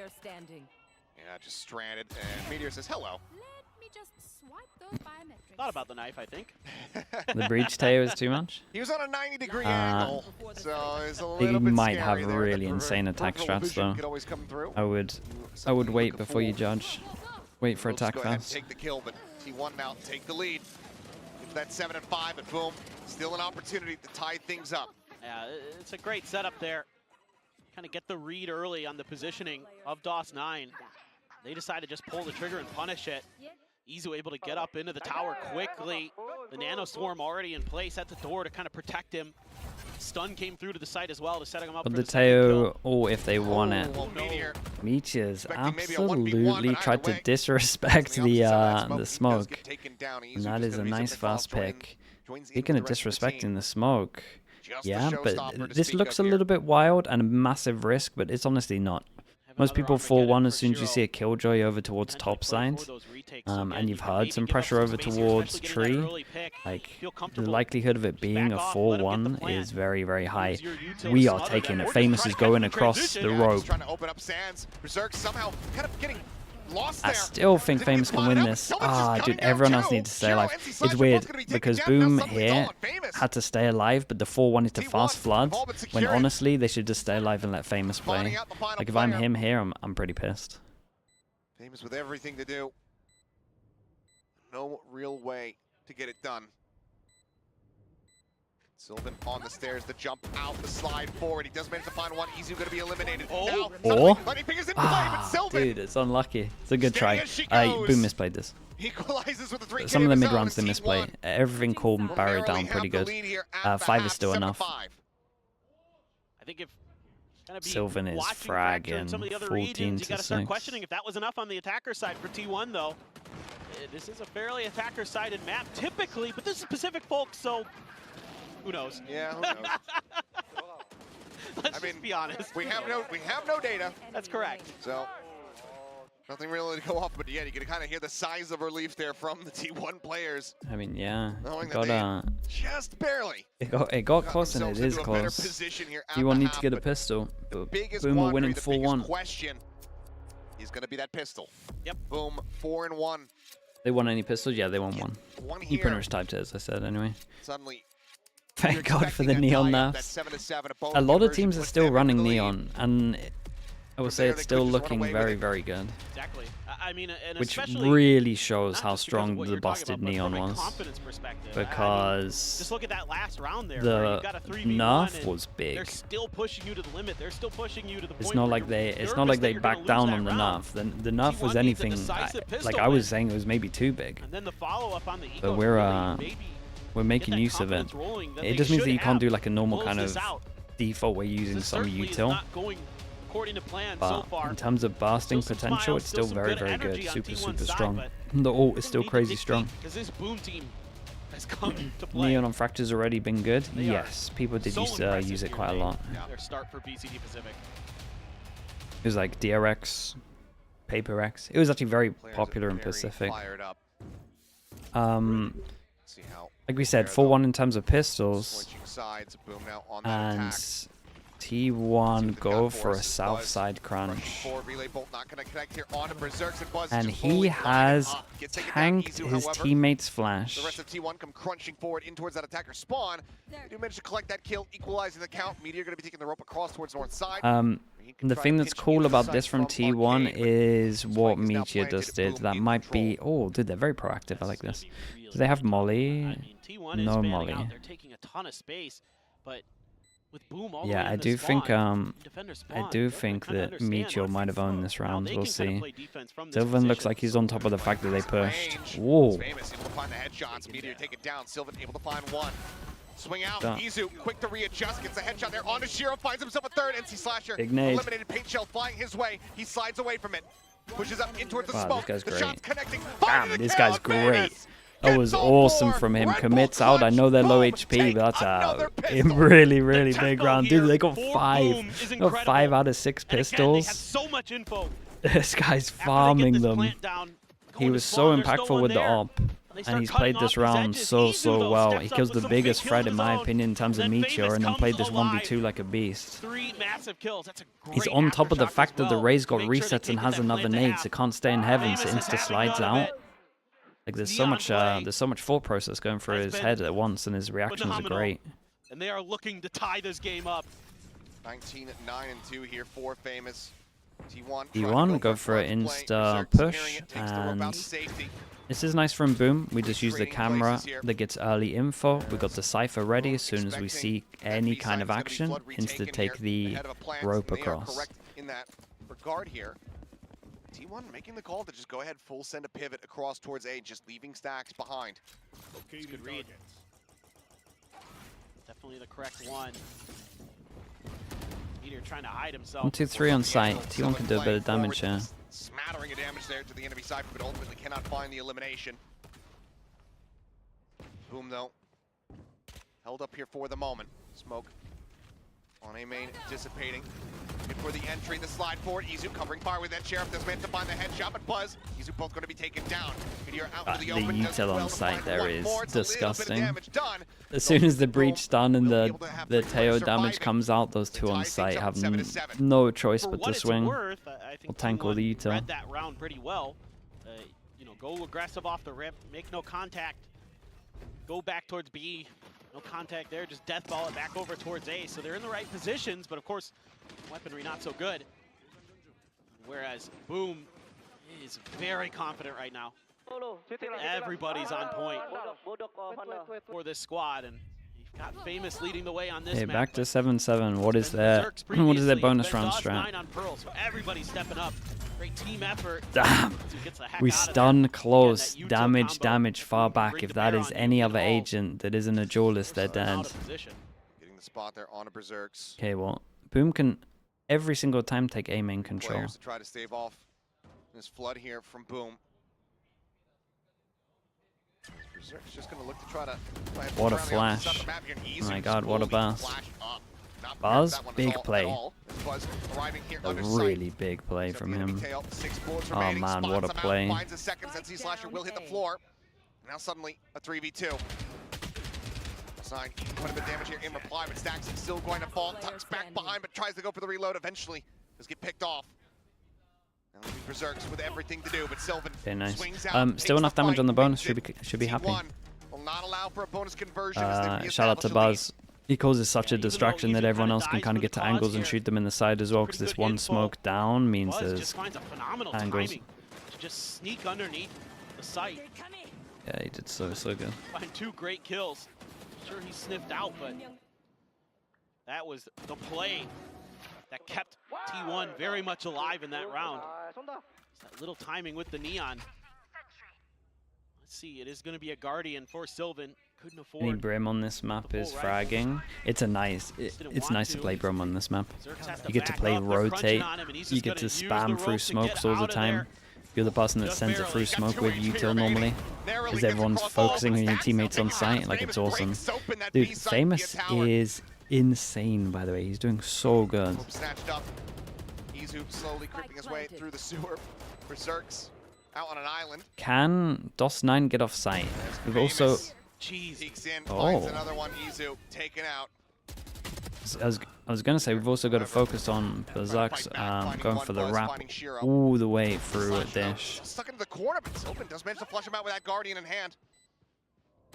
Speaker 3: Yeah, just stranded. And Meteor says hello.
Speaker 4: Let me just swipe those biometrics.
Speaker 1: Thought about the knife, I think.
Speaker 2: The breach Teo is too much.
Speaker 3: He was on a 90-degree angle, so it's a little
Speaker 2: he
Speaker 3: bit
Speaker 2: might have
Speaker 3: scary there.
Speaker 2: really insane attack strats though. I would wait before you judge. Wait for attack fast.
Speaker 3: Take the kill, but T1 now take the lead. Into that 7 and 5, and Boom, still an opportunity to tie things up.
Speaker 1: Yeah, it's a great setup there. Kind of get the read early on the positioning of DOS9. They decide to just pull the trigger and punish it. Izu able to get up into the tower quickly. The Nano Swarm already in place at the door to kind of protect him. Stun came through to the site as well to set him up.
Speaker 2: But
Speaker 1: for
Speaker 2: the
Speaker 1: Teo,
Speaker 2: if they want it. Meteors absolutely tried to disrespect the smoke. And that is a nice fast pick. Speaking of disrespecting the smoke, yeah, but this looks a little bit wild and a massive risk, but it's honestly not. Most people 4-1 as soon as you see a Killjoy over towards top side, and you've heard some pressure over towards tree. Like, the likelihood of it being a 4-1 is very, very high. We are taking it. Famous is going across the rope.
Speaker 3: Trying to open up Sands. Berserk somehow kind of getting lost
Speaker 2: I
Speaker 3: there.
Speaker 2: still think Famous can win this. Dude, everyone else needs to stay alive. It's weird because Boom here had to stay alive, but the 4 wanted to fast flood, when honestly they should just stay alive and let Famous play. Like, if I'm him here, I'm pretty pissed.
Speaker 3: Famous with everything to do. No real way to get it done. Sylvan on the stairs, the jump out, the slide forward. He does manage to find one. Izu going to be eliminated.
Speaker 2: Or, dude, it's unlucky. It's a good try. Boom misplayed this.
Speaker 3: Equalizes with the 3K.
Speaker 2: Some of the mid rounds they misplay. Everything called barrier down pretty good. 5 is still enough.
Speaker 1: I think if
Speaker 2: Sylvan is fragging 14 to 6.
Speaker 1: Questioning if that was enough on the attacker side for T1 though. This is a fairly attacker-sided map typically, but this is Pacific Folk, so who knows?
Speaker 3: Yeah, who knows?
Speaker 1: Let's just be honest.
Speaker 3: We have no data.
Speaker 1: That's correct.
Speaker 3: So nothing really to go off, but yeah, you can kind of hear the sighs of relief there from the T1 players.
Speaker 2: I mean, yeah,
Speaker 3: just barely.
Speaker 2: It got close, and it is close. T1 need to get a pistol, but Boom are winning 4-1.
Speaker 3: Question is going to be that pistol.
Speaker 1: Yep.
Speaker 3: Boom, 4-1.
Speaker 2: They won any pistols? Yeah, they won one. ePrinters typed it, as I said, anyway.
Speaker 3: Suddenly.
Speaker 2: Thank God for the Neon nerfs. A lot of teams are still running Neon, and I will say it's still looking very, very good.
Speaker 1: Exactly. I mean, and
Speaker 2: which really shows how strong the busted Neon was. Because
Speaker 1: just look at that last round there.
Speaker 2: The nerf was big.
Speaker 1: They're still pushing you to the limit. They're still pushing you to the point.
Speaker 2: It's not like they backed down on the nerf. The nerf was anything. Like I was saying, it was maybe too big.
Speaker 1: And then the follow-up on the
Speaker 2: but we're making use of it. It just means that you can't do like a normal kind of default way using some util. But in terms of bursting potential, it's still very, very good. Super strong. The ult is still crazy strong. Neon on Fracture's already been good. Yes, people did used to use it quite a lot. It was like DRX, Paper X. It was actually very popular in Pacific. Like we said, 4-1 in terms of pistols, and T1 go for a south side crunch. And he has tanked his teammate's flash.
Speaker 3: The rest of T1 come crunching forward in towards that attacker spawn. They do manage to collect that kill, equalizing the count. Meteor going to be taking the rope across towards north side.
Speaker 2: The thing that's cool about this from T1 is what Meteor just did. That might be... Oh, dude, they're very proactive. I like this. Do they have Molly? No Molly.
Speaker 1: They're taking a ton of space, but with Boom all
Speaker 2: yeah, I do think that Meteor might have owned this round. We'll see. Sylvan looks like he's on top of the fact that they pushed. Whoa.
Speaker 3: Famous able to find the headshots. Meteor take it down. Sylvan able to find one. Swing out. Izu quick to readjust. Gets a headshot there. On to Shiro. Finds himself a third. NC Slasher. Eliminated. Paint shell flying his way. He slides away from it. Pushes up in towards the smoke.
Speaker 2: This guy's great.
Speaker 3: The shot's connecting.
Speaker 2: Damn, this guy's great. That was awesome from him. Commits out. I know they're low HP, but that's a really, really big round. Dude, they got 5. They got 5 out of 6 pistols. This guy's farming them. He was so impactful with the AWP. And he's played this round so well. He kills the biggest threat, in my opinion, in terms of Meteor, and then played this 1v2 like a beast. He's on top of the fact that the Raze got resets and has another nade, so can't stay in heaven, so insta slides out. Like there's so much thought process going through his head at once, and his reactions are great.
Speaker 1: And they are looking to tie this game up.
Speaker 3: 19-9-2 here for Famous.
Speaker 2: T1 go for an insta push, and this is nice from Boom. We just use the camera that gets early info. We got the Cypher ready as soon as we see any kind of action. Insta take the rope across.
Speaker 3: In that regard here. T1 making the call to just go ahead, full send a pivot across towards A, just leaving stacks behind.
Speaker 1: Good read. Definitely the correct one. Meteor trying to hide himself.
Speaker 2: 1, 2, 3 on site. T1 can do a bit of damage here.
Speaker 3: Smattering of damage there to the enemy side, but ultimately cannot find the elimination. Boom though, held up here for the moment. Smoke on A main dissipating. looking for the entry, the slide forward. Izu covering fire with that Sheriff. Does manage to find the headshot, but Buzz, Izu both going to be taken down. Meteor out into the open.
Speaker 2: The util on site there is disgusting.
Speaker 3: Done.
Speaker 2: As soon as the breach done and the Teo damage comes out, those two on site have no choice but to swing or tank or the util.
Speaker 1: Read that round pretty well. You know, go aggressive off the rip, make no contact, go back towards B. No contact there, just death ball it back over towards A. So they're in the right positions, but of course, weaponry not so good. Whereas Boom is very confident right now. Everybody's on point for this squad, and you've got Famous leading the way on this
Speaker 2: Okay,
Speaker 1: map.
Speaker 2: back to 7-7. What is their bonus round strat?
Speaker 1: On Pearl, so everybody's stepping up. Great team effort.
Speaker 2: Damn. We stun close, damage far back. If that is any other agent that isn't a duelist, they're dead.
Speaker 3: Getting the spot there on a Berserks.
Speaker 2: Okay, well, Boom can every single time take A main control.
Speaker 3: Players to try to stave off this flood here from Boom. Berserk's just going to look to try to...
Speaker 2: What a flash. Oh my god, what a burst. Buzz, big play. A really big play from him. Oh man, what a play.
Speaker 3: Finds a second since he slasher will hit the floor. Now suddenly a 3v2. Sign quite a bit of damage here in reply, but Stacks is still going to fall. Tucks back behind, but tries to go for the reload. Eventually, does get picked off. Now Berserks with everything to do, but Sylvan swings out.
Speaker 2: Still enough damage on the bonus. Should be happy.
Speaker 3: Will not allow for a bonus conversion.
Speaker 2: Shout out to Buzz. He causes such a distraction that everyone else can kind of get to angles and shoot them in the side as well, because this one smoke down means there's angles.
Speaker 1: To just sneak underneath the site.
Speaker 2: Yeah, he did so good.
Speaker 1: Find 2 great kills. Sure, he sniffed out, but that was the play that kept T1 very much alive in that round. It's that little timing with the Neon. Let's see, it is going to be a Guardian for Sylvan. Couldn't afford.
Speaker 2: Any Brim on this map is fragging. It's nice to play Brim on this map. You get to play rotate. You get to spam through smokes all the time. You're the person that sends it through smoke with util normally, because everyone's focusing on your teammates on site. Like, it's awesome. Dude, Famous is insane, by the way. He's doing so good.
Speaker 3: Snatched up. Izu slowly creeping his way through the sewer. Berserks out on an island.
Speaker 2: Can DOS9 get off site? We've also...
Speaker 3: Peeks in, finds another one. Izu taken out.
Speaker 2: I was going to say, we've also got to focus on Berserks going for the wrap all the way through a dish.
Speaker 3: Stuck into the corner, but Sylvan does manage to flush him out with that Guardian in hand.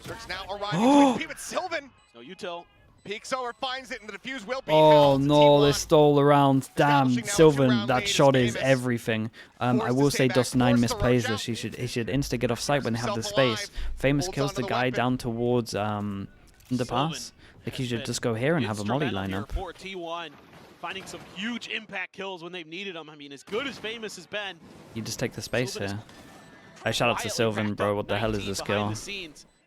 Speaker 3: Berserk's now arriving to but Sylvan.
Speaker 1: No util.
Speaker 3: Peeks over, finds it, and the defuse will be
Speaker 2: held. No, they stole around. Damn, Sylvan, that shot is everything. I will say DOS9 misplays this. He should insta get off site when they have the space. Famous kills the guy down towards underpass. Like, he should just go here and have a molly lineup.
Speaker 1: For T1, finding some huge impact kills when they've needed them. I mean, as good as Famous has been.
Speaker 2: You just take the space here. Shout out to Sylvan, bro. What the hell is this kill?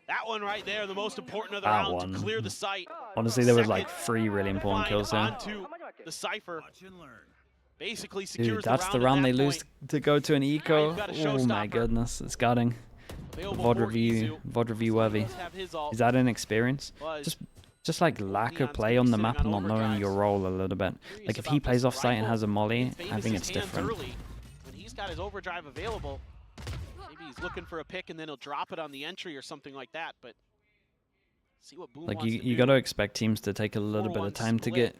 Speaker 1: That one right there, the most important of the round to clear the site.
Speaker 2: Honestly, there were like 3 really important kills there.
Speaker 1: The Cypher. Basically
Speaker 2: dude, that's the round they lose to go to an eco. Oh my goodness, it's gutting. VOD review worthy. Is that an experience? Just like lack of play on the map and not knowing your role a little bit. Like, if he plays off site and has a molly, I think it's different.
Speaker 1: When he's got his overdrive available, maybe he's looking for a pick and then he'll drop it on the entry or something like that. But see what Boom wants to do.
Speaker 2: You got to expect teams to take a little bit of time to get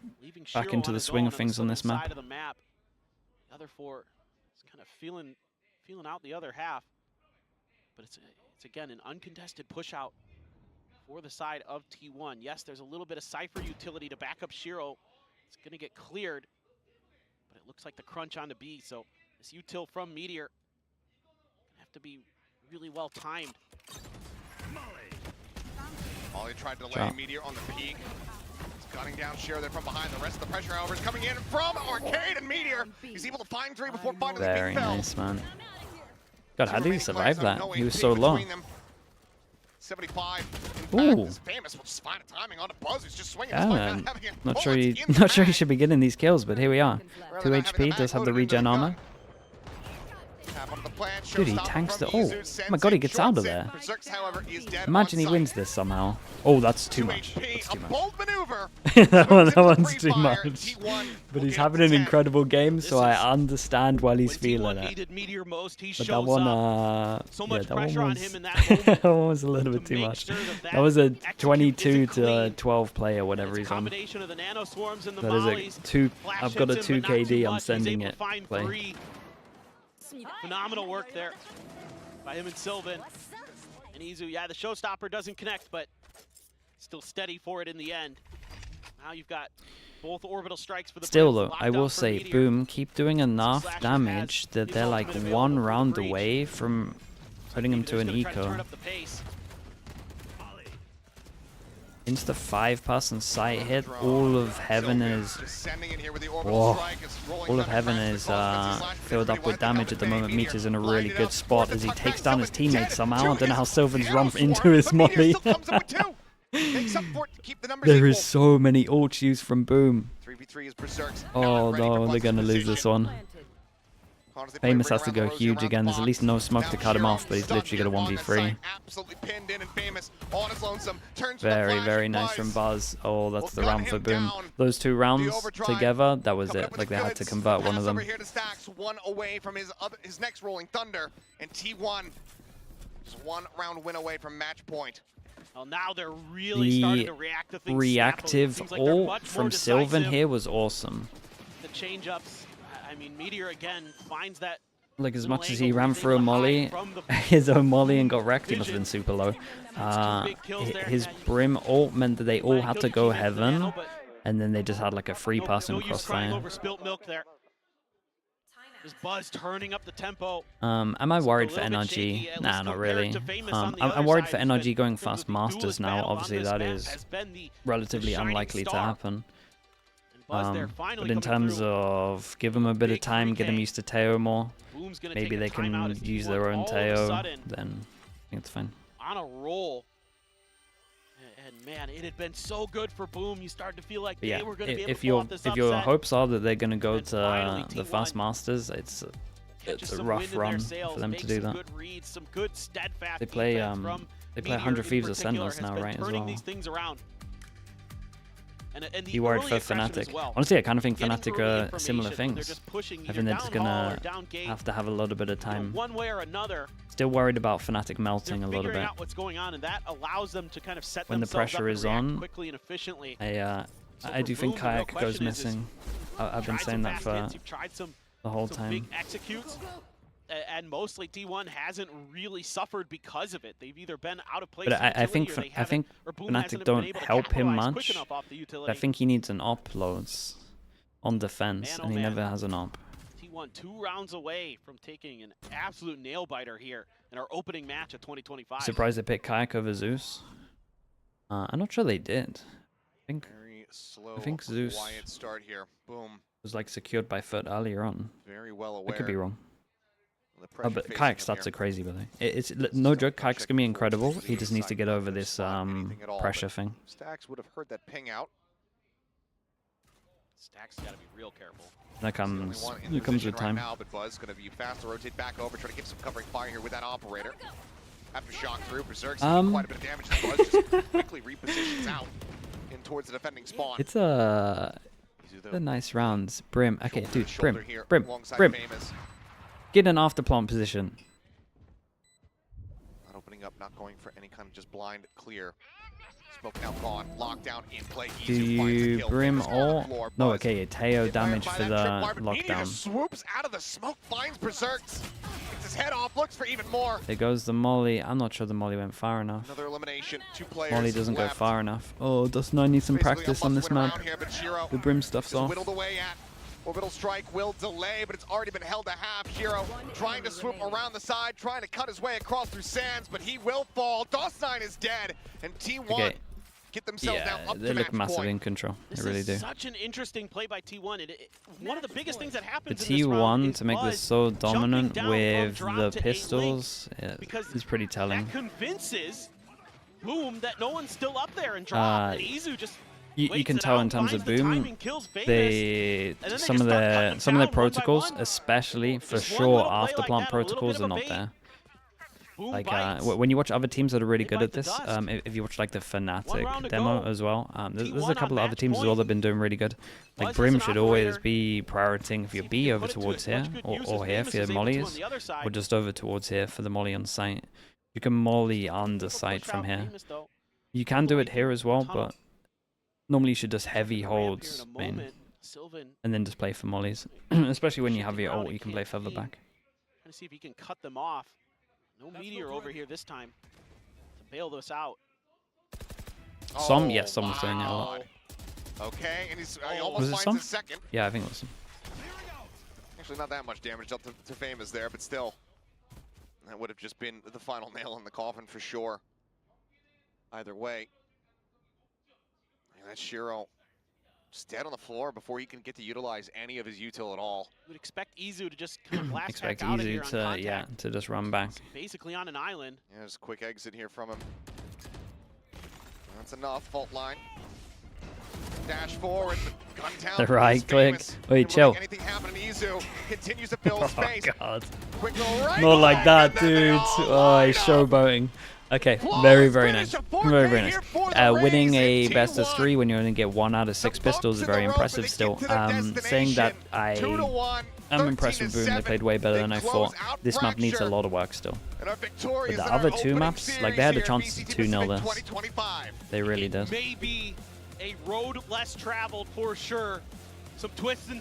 Speaker 2: back into the swing of things on this map.
Speaker 1: The other 4 is kind of feeling out the other half. But it's again an uncontested push out for the side of T1. Yes, there's a little bit of Cypher utility to back up Shiro. It's going to get cleared, but it looks like the crunch onto B. So this util from Meteor have to be really well timed.
Speaker 3: Molly tried to delay Meteor on the peak. It's cutting down Shiro there from behind. The rest of the pressure, however, is coming in from Arcade, and Meteor he's able to find 3 before finding the
Speaker 2: very
Speaker 3: big
Speaker 2: nice, man. God, how did he survive that? He was so low.
Speaker 3: 75.
Speaker 2: Ooh.
Speaker 3: Famous will just find a timing on a Buzz. He's just swinging.
Speaker 2: Yeah, not sure he should be getting these kills, but here we are. 2 HP, does have the regen armor. Dude, he tanks the... Oh my god, he gets out of there. Imagine he wins this somehow. Oh, that's too much. That's too much. that one's too much. But he's having an incredible game, so I understand why he's feeling it. But that one, yeah, that one was a little bit too much. That was a 22 to 12 player, whatever he's on. That is a 2. I've got a 2 KD. I'm sending it. Play.
Speaker 1: Phenomenal work there by him and Sylvan. And Izu, yeah, the showstopper doesn't connect, but still steady for it in the end. Now you've got both orbital strikes for the
Speaker 2: Still though, I will say, Boom, keep doing enough damage that they're like 1 round away from putting him to an eco. Insta 5-person sight hit, all of heaven is... Whoa. All of heaven is filled up with damage at the moment. Meter's in a really good spot as he takes down his teammates somehow. I don't know how Sylvan's run into his molly. There is so many ult used from Boom. Oh no, they're gonna lose this one. Famous has to go huge again. There's at least no smoke to cut him off, but he's literally got a 1v3. Very, very nice from Buzz. Oh, that's the round for Boom. Those 2 rounds together, that was it. Like they had to convert one of them.
Speaker 3: One away from his next Rolling Thunder, and T1 is 1 round win away from match point.
Speaker 1: Well, now they're really starting to react to things.
Speaker 2: Reactive ult from Sylvan here was awesome.
Speaker 1: The change-ups. I mean, Meteor again finds that.
Speaker 2: Like as much as he ran through a molly, his own molly and got wrecked, he must have been super low. His Brim ult meant that they all had to go heaven, and then they just had like a free pass and crossfire.
Speaker 1: Is Buzz turning up the tempo?
Speaker 2: Am I worried for NRG? Nah, not really. I'm worried for NRG going fast Masters now. Obviously, that is relatively unlikely to happen. But in terms of give them a bit of time, get them used to Teo more, maybe they can use their own Teo, then I think it's fine.
Speaker 1: On a roll. And man, it had been so good for Boom. You started to feel like they were going to be able to pull off this upset.
Speaker 2: If your hopes are that they're going to go to the fast Masters, it's a rough run for them to do that. They play 100 Thieves or Sentinels now, right, as well. You worried for Fnatic? Honestly, I kind of think Fnatic are similar things. I think they're just gonna have to have a little bit of time.
Speaker 1: One way or another.
Speaker 2: Still worried about Fnatic melting a little bit.
Speaker 1: What's going on, and that allows them to kind of set
Speaker 2: when the pressure is on,
Speaker 1: quickly and efficiently.
Speaker 2: I do think Kayak goes missing. I've been saying that for the whole time.
Speaker 1: Big executes. And mostly T1 hasn't really suffered because of it. They've either been out of place.
Speaker 2: But I think Fnatic don't help him much. I think he needs an uploads on defense, and he never has an op.
Speaker 1: T1 2 rounds away from taking an absolute nail biter here in our opening match of 2025.
Speaker 2: Surprised they picked Kayak over Zeus. I'm not sure they did. I think Zeus was like secured by Foot earlier on.
Speaker 3: Very well aware.
Speaker 2: I could be wrong. Oh, but Kayak's stats are crazy, by the way. It's no joke. Kayak's gonna be incredible. He just needs to get over this pressure thing.
Speaker 3: Stax would have heard that ping out.
Speaker 1: Stax gotta be real careful.
Speaker 2: That comes. It comes with time.
Speaker 3: Now, but Buzz gonna be fast to rotate back over, try to give some covering fire here with that operator. After shock through, Berserk's quite a bit of damage. Buzz just quickly repositions out in towards the defending spawn.
Speaker 2: It's a nice round. Brim. Okay, dude. Brim. Get an after plant position.
Speaker 3: Not opening up, not going for any kind of just blind clear. Smoke now gone, lockdown in play.
Speaker 2: Do you Brim all? No, okay, Teo damage for the lockdown.
Speaker 3: Swoops out of the smoke, finds Berserks. Gets his head off, looks for even more.
Speaker 2: There goes the molly. I'm not sure the molly went far enough.
Speaker 3: Another elimination, 2 players
Speaker 2: molly doesn't go far enough. Oh, Dust9 needs some practice on this map. The Brim stuff's off.
Speaker 3: Whittled away at. Orbital strike will delay, but it's already been held to half. Hero trying to swoop around the side, trying to cut his way across through sands, but he will fall. Dust9 is dead, and T1 get themselves now up to match point.
Speaker 2: They look massive in control. They really do.
Speaker 1: Such an interesting play by T1. One of the biggest things that happens
Speaker 2: in this round to make this so dominant with the pistols is pretty telling.
Speaker 1: That convinces Boom that no one's still up there and drop. And Izu just
Speaker 2: You can tell in terms of Boom, they some of their protocols, especially for sure after plant protocols, are not there. Like when you watch other teams that are really good at this, if you watch like the Fnatic demo as well, there's a couple of other teams as well that have been doing really good. Like Brim should always be prioritizing for your B over towards here, or here for your mollies, or just over towards here for the molly on site. You can molly under site from here. You can do it here as well, but normally you should just heavy holds main, and then just play for mollies. Especially when you have your ult, you can play further back.
Speaker 1: Trying to see if he can cut them off. No Meteor over here this time to bail this out.
Speaker 2: Yes, someone's doing it a lot.
Speaker 3: Okay, and he almost finds
Speaker 2: some?
Speaker 3: his second.
Speaker 2: Yeah, I think it was some.
Speaker 3: Actually, not that much damage dealt to Famous there, but still. That would have just been the final nail in the coffin for sure. Either way. And that's Shiro just dead on the floor before he can get to utilize any of his util at all.
Speaker 1: You would expect Izu to just kind of blast
Speaker 2: Expect
Speaker 1: back out of here on
Speaker 2: Izu
Speaker 1: contact.
Speaker 2: to just run back.
Speaker 1: Basically on an island.
Speaker 3: Yeah, there's a quick exit here from him. That's enough. Fault line. Dash forward, but gun down.
Speaker 2: The right click. Wait, chill.
Speaker 3: Anything happen to Izu continues to fill space.
Speaker 2: Oh god.
Speaker 3: Quick little right
Speaker 2: Not like that,
Speaker 3: and then
Speaker 2: dude. Oh, he's showboating. Okay, very nice. Very nice. Winning a best of 3 when you only get 1 out of 6 pistols is very impressive still. Saying that I'm impressed with Boom. They played way better than I thought. This map needs a lot of work still. But the other 2 maps, like they had a chance to 2-0 this. They really did.
Speaker 1: Maybe a road less traveled for sure. Some twists and